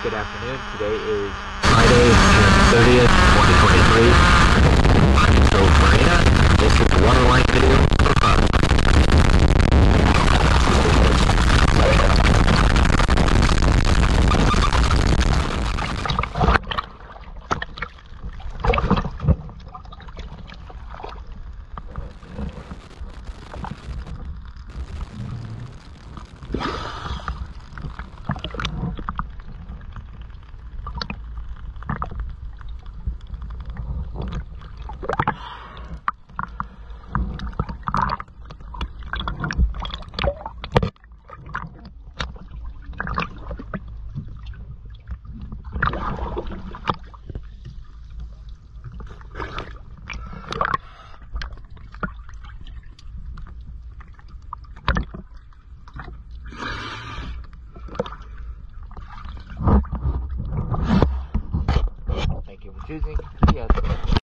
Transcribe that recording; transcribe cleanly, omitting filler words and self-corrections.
Good afternoon. Today is Friday, June 30th, 2023. I'm Joe Marina. This is the Waterline video for fun. Thank you for choosing Pier.